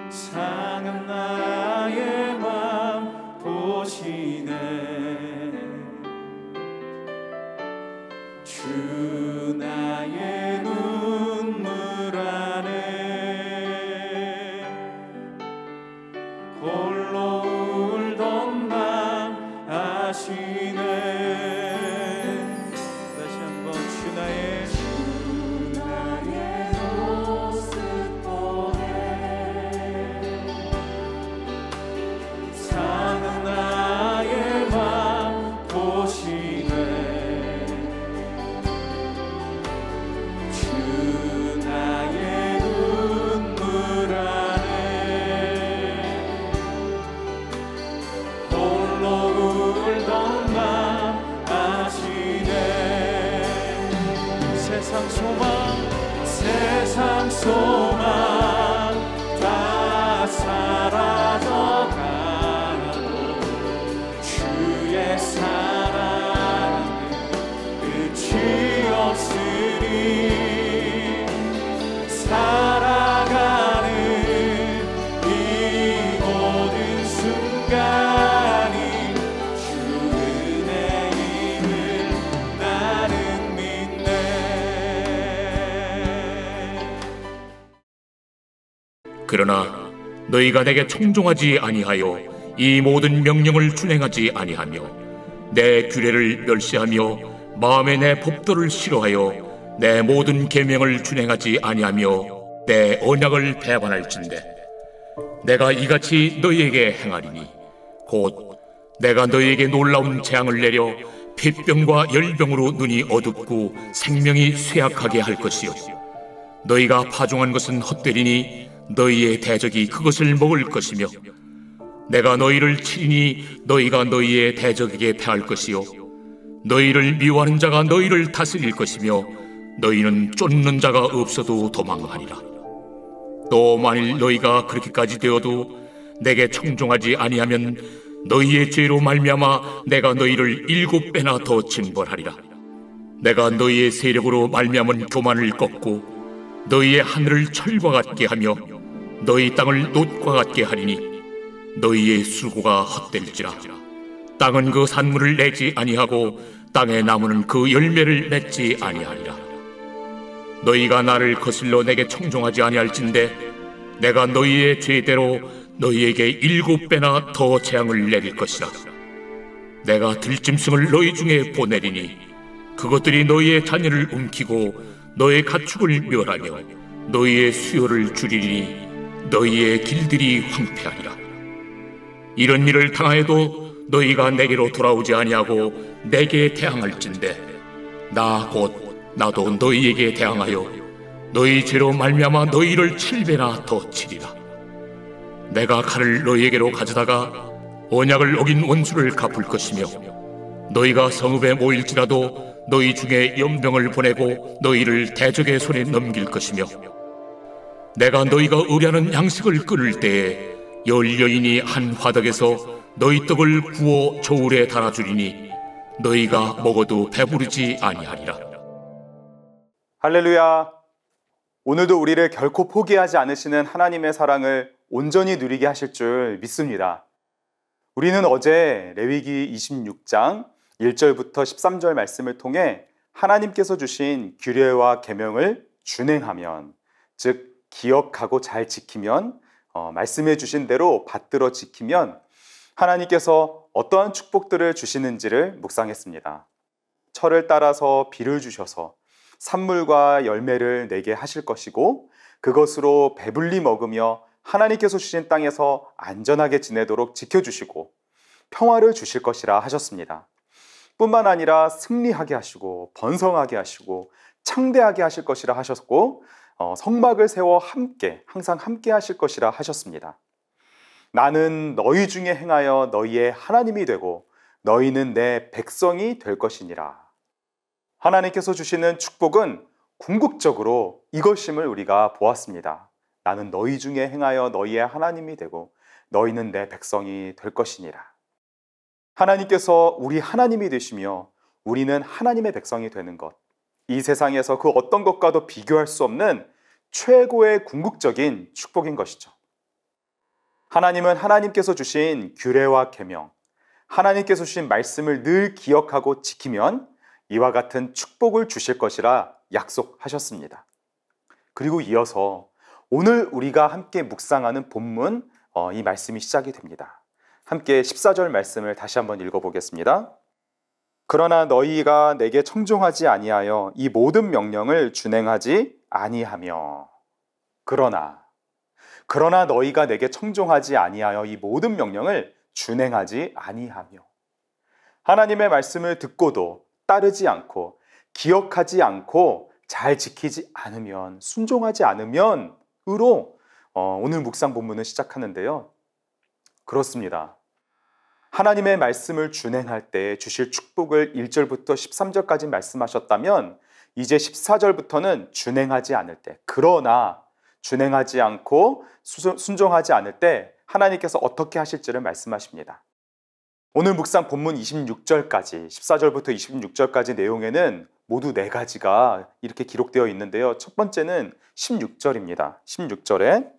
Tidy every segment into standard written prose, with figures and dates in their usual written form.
상한 나의 맘 보시네. 주 나의 눈물 안에 홀로 울던 맘 아시네. 다시 한번 주 나의 상한 나의 맘 보시네. 주 나의 눈물 안에 홀로 울던 맘 아시네. 세상 소망 다 사라져가고 주의 사랑은 끝이 없으니 살아가는 이 모든 순간이 주 은혜임을 나는 믿네. 그러나 너희가 내게 청종하지 아니하여 이 모든 명령을 준행하지 아니하며 내 규례를 멸시하며 마음에 내 법도를 싫어하여 내 모든 계명을 준행하지 아니하며 내 언약을 배반할진대 내가 이같이 너희에게 행하리니 곧 내가 너희에게 놀라운 재앙을 내려 핏병과 열병으로 눈이 어둡고 생명이 쇠약하게 할 것이요 너희가 파종한 것은 헛되리니 너희의 대적이 그것을 먹을 것이며 내가 너희를 치리니 너희가 너희의 대적에게 패할 것이요 너희를 미워하는 자가 너희를 다스릴 것이며 너희는 쫓는 자가 없어도 도망하리라. 또 만일 너희가 그렇게까지 되어도 내게 청종하지 아니하면 너희의 죄로 말미암아 내가 너희를 7배나 더 징벌하리라. 내가 너희의 세력으로 말미암은 교만을 꺾고 너희의 하늘을 철과 같게 하며 너희 땅을 놋과 같게 하리니 너희의 수고가 헛될지라. 땅은 그 산물을 내지 아니하고 땅의 나무는 그 열매를 맺지 아니하리라. 너희가 나를 거슬러 내게 청종하지 아니할진대 내가 너희의 죄대로 너희에게 7배나 더 재앙을 내릴 것이라. 내가 들짐승을 너희 중에 보내리니 그것들이 너희의 자녀를 움키고 너의 가축을 멸하며 너희의 수요를 줄이리니 너희의 길들이 황폐하리라. 이런 일을 당하여도 너희가 내게로 돌아오지 아니하고 내게 대항할진대 나 곧 나도 너희에게 대항하여 너희 죄로 말미암아 너희를 7배나 더 치리라. 내가 칼을 너희에게로 가져다가 언약을 어긴 원수를 갚을 것이며 너희가 성읍에 모일지라도 너희 중에 연병을 보내고 너희를 대적의 손에 넘길 것이며 내가 너희가 의뢰하는 양식을 끊을 때에 열 여인이 한 화덕에서 너희 떡을 구워 저울에 달아주리니 너희가 먹어도 배부르지 아니하리라. 할렐루야. 오늘도 우리를 결코 포기하지 않으시는 하나님의 사랑을 온전히 누리게 하실 줄 믿습니다. 우리는 어제 레위기 26장 1절부터 13절 말씀을 통해 하나님께서 주신 규례와 계명을 준행하면, 즉 기억하고 잘 지키면, 말씀해 주신 대로 받들어 지키면 하나님께서 어떠한 축복들을 주시는지를 묵상했습니다. 철을 따라서 비를 주셔서 산물과 열매를 내게 하실 것이고 그것으로 배불리 먹으며 하나님께서 주신 땅에서 안전하게 지내도록 지켜주시고 평화를 주실 것이라 하셨습니다. 뿐만 아니라 승리하게 하시고 번성하게 하시고 창대하게 하실 것이라 하셨고 성막을 세워 항상 함께 하실 것이라 하셨습니다. 나는 너희 중에 행하여 너희의 하나님이 되고 너희는 내 백성이 될 것이니라. 하나님께서 주시는 축복은 궁극적으로 이것임을 우리가 보았습니다. 나는 너희 중에 행하여 너희의 하나님이 되고 너희는 내 백성이 될 것이니라. 하나님께서 우리 하나님이 되시며 우리는 하나님의 백성이 되는 것, 이 세상에서 그 어떤 것과도 비교할 수 없는 최고의 궁극적인 축복인 것이죠. 하나님은 하나님께서 주신 규례와 계명, 하나님께서 주신 말씀을 늘 기억하고 지키면 이와 같은 축복을 주실 것이라 약속하셨습니다. 그리고 이어서 오늘 우리가 함께 묵상하는 본문 이 말씀이 시작이 됩니다. 함께 14절 말씀을 다시 한번 읽어보겠습니다. 그러나 너희가 내게 청종하지 아니하여 이 모든 명령을 준행하지 아니하며 그러나 너희가 내게 청종하지 아니하여 이 모든 명령을 준행하지 아니하며 하나님의 말씀을 듣고도 따르지 않고 기억하지 않고 잘 지키지 않으면 순종하지 않으면으로 오늘 묵상 본문을 시작하는데요. 그렇습니다. 하나님의 말씀을 준행할 때 주실 축복을 1절부터 13절까지 말씀하셨다면 이제 14절부터는 준행하지 않을 때, 그러나 준행하지 않고 순종하지 않을 때 하나님께서 어떻게 하실지를 말씀하십니다. 오늘 묵상 본문 26절까지 14절부터 26절까지 내용에는 모두 4가지가 이렇게 기록되어 있는데요. 첫 번째는 16절입니다. 16절에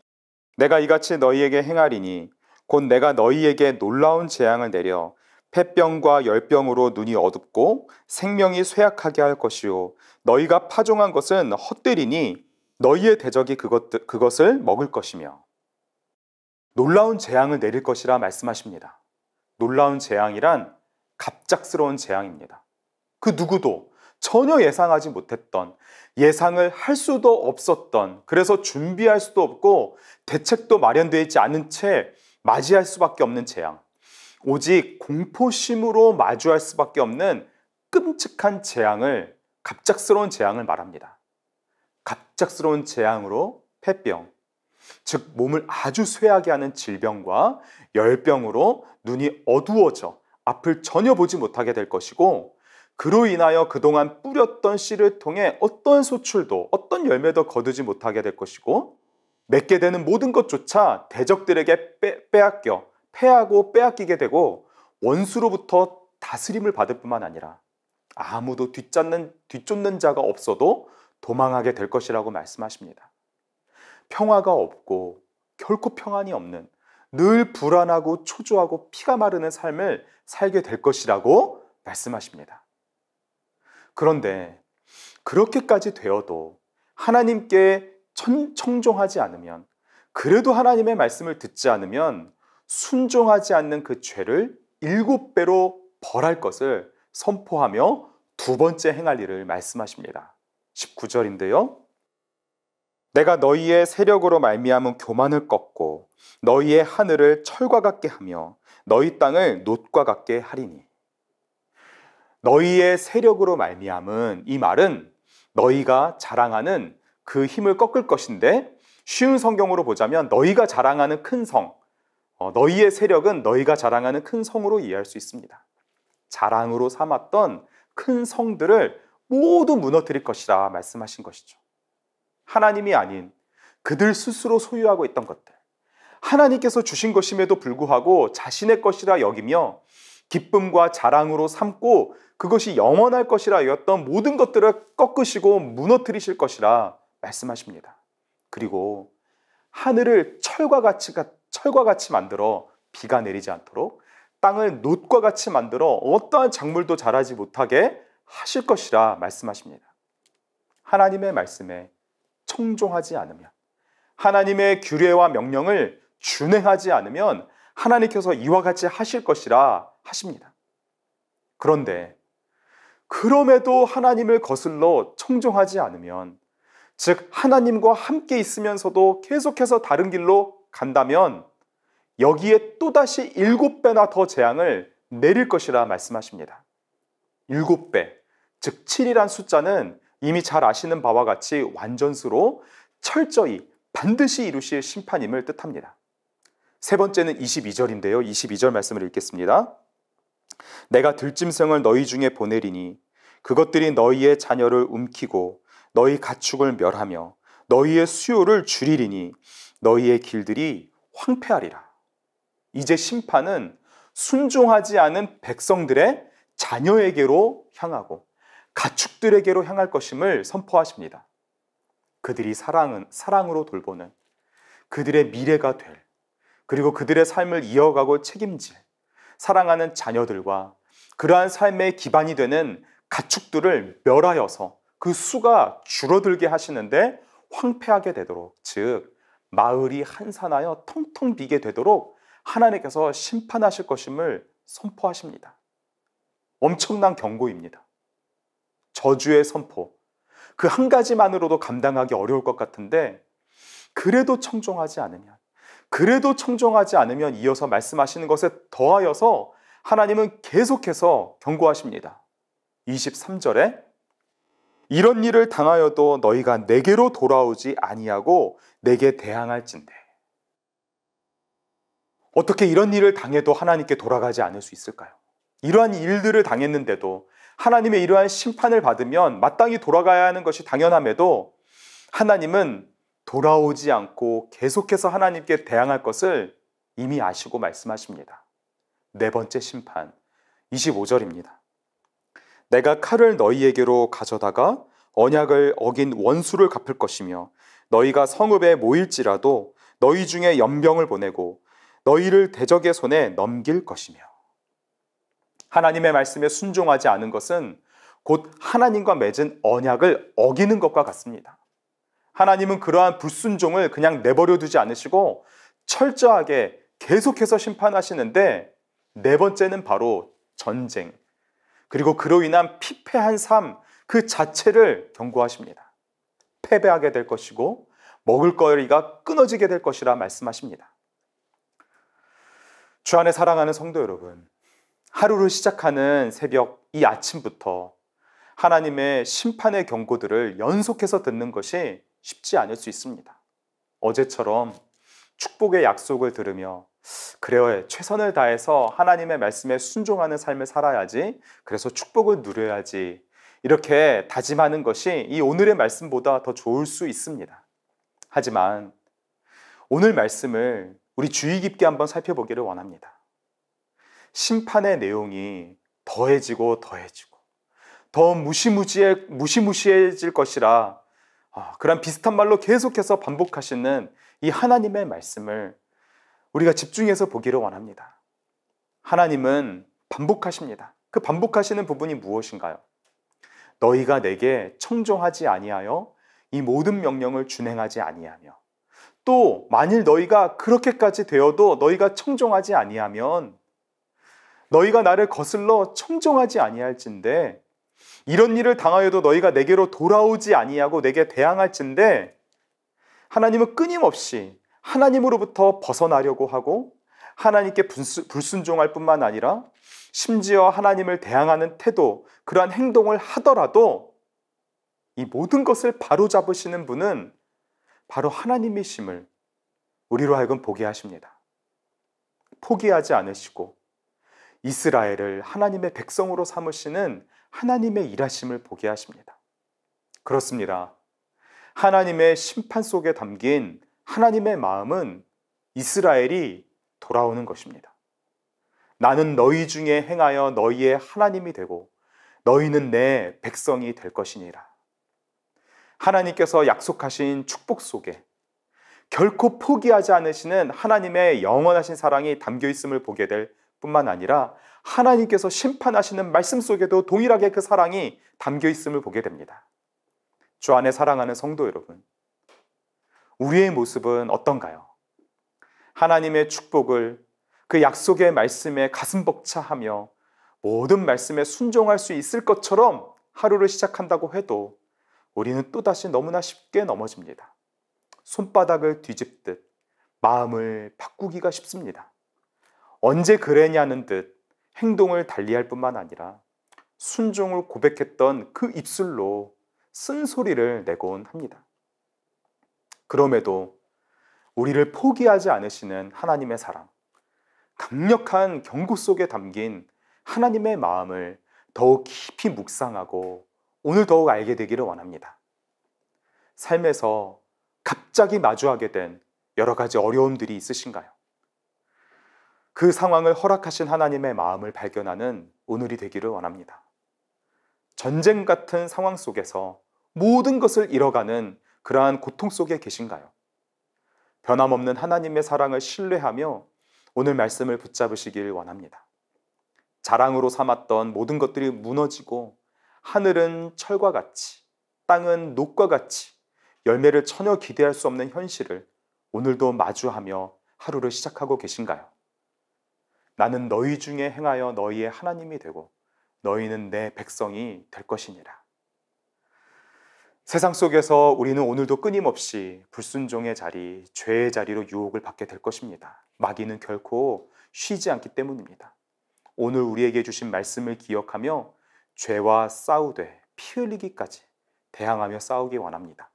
내가 이같이 너희에게 행하리니 곧 내가 너희에게 놀라운 재앙을 내려 폐병과 열병으로 눈이 어둡고 생명이 쇠약하게 할 것이요 너희가 파종한 것은 헛되리니 너희의 대적이 그것을 먹을 것이며 놀라운 재앙을 내릴 것이라 말씀하십니다. 놀라운 재앙이란 갑작스러운 재앙입니다. 그 누구도 전혀 예상하지 못했던, 예상을 할 수도 없었던, 그래서 준비할 수도 없고 대책도 마련되어 있지 않은 채 맞이할 수밖에 없는 재앙, 오직 공포심으로 마주할 수밖에 없는 끔찍한 재앙을, 갑작스러운 재앙을 말합니다. 갑작스러운 재앙으로 폐병, 즉 몸을 아주 쇠하게 하는 질병과 열병으로 눈이 어두워져 앞을 전혀 보지 못하게 될 것이고 그로 인하여 그동안 뿌렸던 씨를 통해 어떤 소출도 어떤 열매도 거두지 못하게 될 것이고 맺게 되는 모든 것조차 대적들에게 빼앗겨 패하고 빼앗기게 되고 원수로부터 다스림을 받을 뿐만 아니라 아무도 뒤쫓는 자가 없어도 도망하게 될 것이라고 말씀하십니다. 평화가 없고 결코 평안이 없는 늘 불안하고 초조하고 피가 마르는 삶을 살게 될 것이라고 말씀하십니다. 그런데 그렇게까지 되어도 하나님께 청종하지 않으면, 그래도 하나님의 말씀을 듣지 않으면 순종하지 않는 그 죄를 7배로 벌할 것을 선포하며 두 번째 행할 일을 말씀하십니다. 19절인데요. 내가 너희의 세력으로 말미암은 교만을 꺾고 너희의 하늘을 철과 같게 하며 너희 땅을 놋과 같게 하리니. 너희의 세력으로 말미암은, 이 말은 너희가 자랑하는 그 힘을 꺾을 것인데, 쉬운 성경으로 보자면 너희가 자랑하는 큰 성, 너희의 세력은 너희가 자랑하는 큰 성으로 이해할 수 있습니다. 자랑으로 삼았던 큰 성들을 모두 무너뜨릴 것이라 말씀하신 것이죠. 하나님이 아닌 그들 스스로 소유하고 있던 것들, 하나님께서 주신 것임에도 불구하고 자신의 것이라 여기며 기쁨과 자랑으로 삼고 그것이 영원할 것이라 여겼던 모든 것들을 꺾으시고 무너뜨리실 것이라 말씀하십니다. 그리고 하늘을 철과 같이 만들어 비가 내리지 않도록, 땅을 놋과 같이 만들어 어떠한 작물도 자라지 못하게 하실 것이라 말씀하십니다. 하나님의 말씀에 청종하지 않으면, 하나님의 규례와 명령을 준행하지 않으면 하나님께서 이와 같이 하실 것이라 하십니다. 그런데 그럼에도 하나님을 거슬러 청종하지 않으면, 즉 하나님과 함께 있으면서도 계속해서 다른 길로 간다면 여기에 또다시 7배나 더 재앙을 내릴 것이라 말씀하십니다. 7배, 즉 7이란 숫자는 이미 잘 아시는 바와 같이 완전수로 철저히 반드시 이루실 심판임을 뜻합니다. 세 번째는 22절인데요. 22절 말씀을 읽겠습니다. 내가 들짐승을 너희 중에 보내리니 그것들이 너희의 자녀를 움키고 너희 가축을 멸하며 너희의 수요를 줄이리니 너희의 길들이 황폐하리라. 이제 심판은 순종하지 않은 백성들의 자녀에게로 향하고 가축들에게로 향할 것임을 선포하십니다. 그들이 사랑으로 돌보는 그들의 미래가 될, 그리고 그들의 삶을 이어가고 책임질 사랑하는 자녀들과 그러한 삶의 기반이 되는 가축들을 멸하여서 그 수가 줄어들게 하시는데 황폐하게 되도록, 즉 마을이 한산하여 텅텅 비게 되도록 하나님께서 심판하실 것임을 선포하십니다. 엄청난 경고입니다. 저주의 선포, 그 한 가지만으로도 감당하기 어려울 것 같은데 그래도 청종하지 않으면 이어서 말씀하시는 것에 더하여서 하나님은 계속해서 경고하십니다. 23절에 이런 일을 당하여도 너희가 내게로 돌아오지 아니하고 내게 대항할진대. 어떻게 이런 일을 당해도 하나님께 돌아가지 않을 수 있을까요? 이러한 일들을 당했는데도 하나님의 이러한 심판을 받으면 마땅히 돌아가야 하는 것이 당연함에도 하나님은 돌아오지 않고 계속해서 하나님께 대항할 것을 이미 아시고 말씀하십니다. 네 번째 심판, 25절입니다. 내가 칼을 너희에게로 가져다가 언약을 어긴 원수를 갚을 것이며 너희가 성읍에 모일지라도 너희 중에 연병을 보내고 너희를 대적의 손에 넘길 것이며. 하나님의 말씀에 순종하지 않은 것은 곧 하나님과 맺은 언약을 어기는 것과 같습니다. 하나님은 그러한 불순종을 그냥 내버려 두지 않으시고 철저하게 계속해서 심판하시는데 네 번째는 바로 전쟁, 그리고 그로 인한 피폐한 삶 그 자체를 경고하십니다. 패배하게 될 것이고 먹을거리가 끊어지게 될 것이라 말씀하십니다. 주 안에 사랑하는 성도 여러분, 하루를 시작하는 새벽 이 아침부터 하나님의 심판의 경고들을 연속해서 듣는 것이 쉽지 않을 수 있습니다. 어제처럼 축복의 약속을 들으며 그래요, 최선을 다해서 하나님의 말씀에 순종하는 삶을 살아야지, 그래서 축복을 누려야지, 이렇게 다짐하는 것이 이 오늘의 말씀보다 더 좋을 수 있습니다. 하지만 오늘 말씀을 우리 주의 깊게 한번 살펴보기를 원합니다. 심판의 내용이 더해지고 더 무시무시해질 것이라 그런 비슷한 말로 계속해서 반복하시는 이 하나님의 말씀을 우리가 집중해서 보기를 원합니다. 하나님은 반복하십니다. 그 반복하시는 부분이 무엇인가요? 너희가 내게 청종하지 아니하여 이 모든 명령을 준행하지 아니하며, 또 만일 너희가 그렇게까지 되어도 너희가 청종하지 아니하면 너희가 나를 거슬러 청종하지 아니할진대, 이런 일을 당하여도 너희가 내게로 돌아오지 아니하고 내게 대항할진대. 하나님은 끊임없이 하나님으로부터 벗어나려고 하고 하나님께 불순종할 뿐만 아니라 심지어 하나님을 대항하는 태도, 그러한 행동을 하더라도 이 모든 것을 바로잡으시는 분은 바로 하나님이심을 우리로 하여금 보게 하십니다. 포기하지 않으시고 이스라엘을 하나님의 백성으로 삼으시는 하나님의 일하심을 보게 하십니다. 그렇습니다. 하나님의 심판 속에 담긴 하나님의 마음은 이스라엘이 돌아오는 것입니다. 나는 너희 중에 행하여 너희의 하나님이 되고 너희는 내 백성이 될 것이니라. 하나님께서 약속하신 축복 속에 결코 포기하지 않으시는 하나님의 영원하신 사랑이 담겨 있음을 보게 될 뿐만 아니라 하나님께서 심판하시는 말씀 속에도 동일하게 그 사랑이 담겨 있음을 보게 됩니다. 주 안에 사랑하는 성도 여러분, 우리의 모습은 어떤가요? 하나님의 축복을 그 약속의 말씀에 가슴 벅차하며 모든 말씀에 순종할 수 있을 것처럼 하루를 시작한다고 해도 우리는 또다시 너무나 쉽게 넘어집니다. 손바닥을 뒤집듯 마음을 바꾸기가 쉽습니다. 언제 그랬냐는 듯 행동을 달리할 뿐만 아니라 순종을 고백했던 그 입술로 쓴소리를 내곤 합니다. 그럼에도 우리를 포기하지 않으시는 하나님의 사랑, 강력한 경고 속에 담긴 하나님의 마음을 더욱 깊이 묵상하고 오늘 더욱 알게 되기를 원합니다. 삶에서 갑자기 마주하게 된 여러 가지 어려움들이 있으신가요? 그 상황을 허락하신 하나님의 마음을 발견하는 오늘이 되기를 원합니다. 전쟁 같은 상황 속에서 모든 것을 잃어가는 그러한 고통 속에 계신가요? 변함없는 하나님의 사랑을 신뢰하며 오늘 말씀을 붙잡으시길 원합니다. 자랑으로 삼았던 모든 것들이 무너지고 하늘은 철과 같이 땅은 녹과 같이 열매를 전혀 기대할 수 없는 현실을 오늘도 마주하며 하루를 시작하고 계신가요? 나는 너희 중에 행하여 너희의 하나님이 되고 너희는 내 백성이 될 것이니라. 세상 속에서 우리는 오늘도 끊임없이 불순종의 자리, 죄의 자리로 유혹을 받게 될 것입니다. 마귀는 결코 쉬지 않기 때문입니다. 오늘 우리에게 주신 말씀을 기억하며 죄와 싸우되 피 흘리기까지 대항하며 싸우기 원합니다.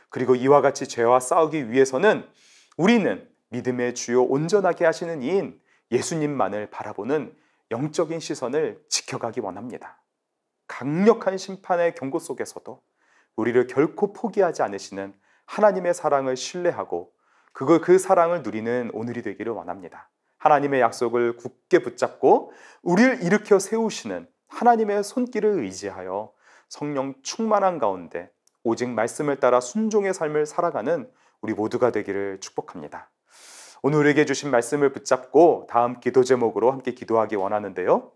그리고 이와 같이 죄와 싸우기 위해서는 우리는 믿음의 주요 온전하게 하시는 이인 예수님만을 바라보는 영적인 시선을 지켜가기 원합니다. 강력한 심판의 경고 속에서도 우리를 결코 포기하지 않으시는 하나님의 사랑을 신뢰하고 그 사랑을 누리는 오늘이 되기를 원합니다. 하나님의 약속을 굳게 붙잡고 우리를 일으켜 세우시는 하나님의 손길을 의지하여 성령 충만한 가운데 오직 말씀을 따라 순종의 삶을 살아가는 우리 모두가 되기를 축복합니다. 오늘 우리에게 주신 말씀을 붙잡고 다음 기도 제목으로 함께 기도하기 원하는데요.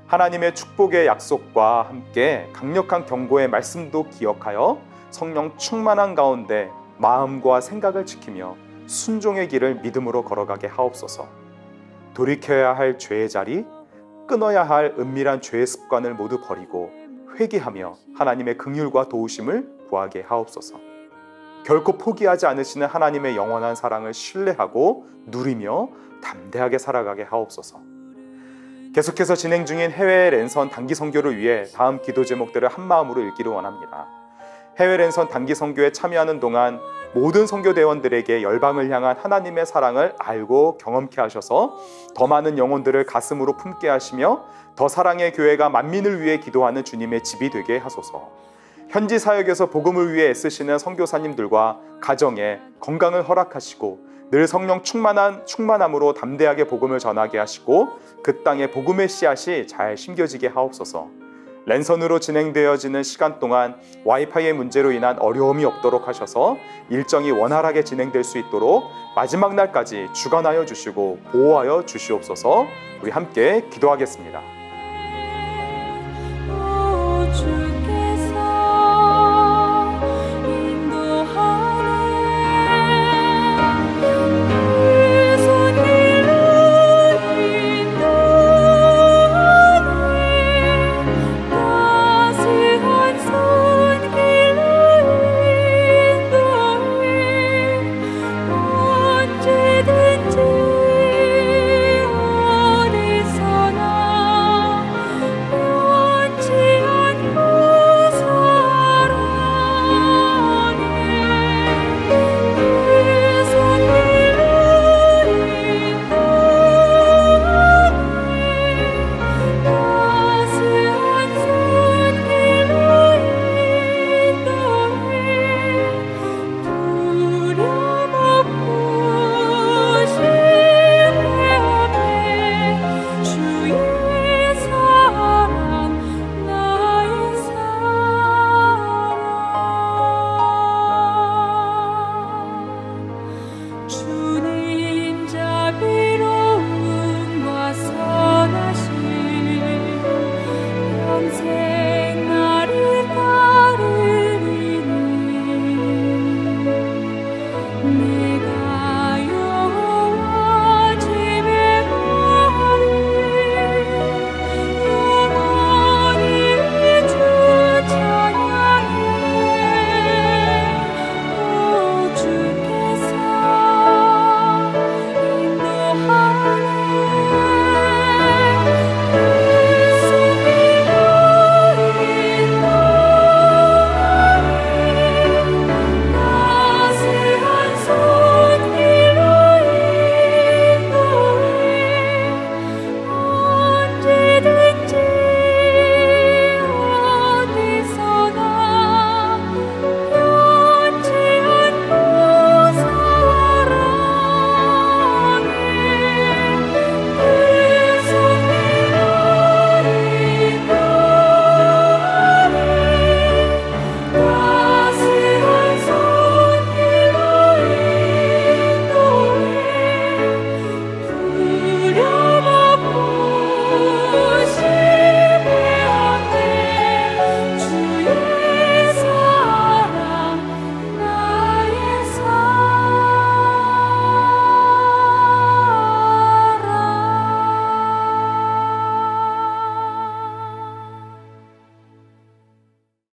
하나님의 축복의 약속과 함께 강력한 경고의 말씀도 기억하여 성령 충만한 가운데 마음과 생각을 지키며 순종의 길을 믿음으로 걸어가게 하옵소서. 돌이켜야 할 죄의 자리, 끊어야 할 은밀한 죄의 습관을 모두 버리고 회개하며 하나님의 긍휼과 도우심을 구하게 하옵소서. 결코 포기하지 않으시는 하나님의 영원한 사랑을 신뢰하고 누리며 담대하게 살아가게 하옵소서. 계속해서 진행 중인 해외 랜선 단기 선교를 위해 다음 기도 제목들을 한마음으로 읽기를 원합니다. 해외 랜선 단기 선교에 참여하는 동안 모든 선교대원들에게 열방을 향한 하나님의 사랑을 알고 경험케 하셔서 더 많은 영혼들을 가슴으로 품게 하시며 더 사랑의 교회가 만민을 위해 기도하는 주님의 집이 되게 하소서. 현지 사역에서 복음을 위해 애쓰시는 선교사님들과 가정에 건강을 허락하시고 늘 성령 충만함으로 담대하게 복음을 전하게 하시고 그 땅에 복음의 씨앗이 잘 심겨지게 하옵소서. 랜선으로 진행되어지는 시간 동안 와이파이의 문제로 인한 어려움이 없도록 하셔서 일정이 원활하게 진행될 수 있도록 마지막 날까지 주관하여 주시고 보호하여 주시옵소서. 우리 함께 기도하겠습니다.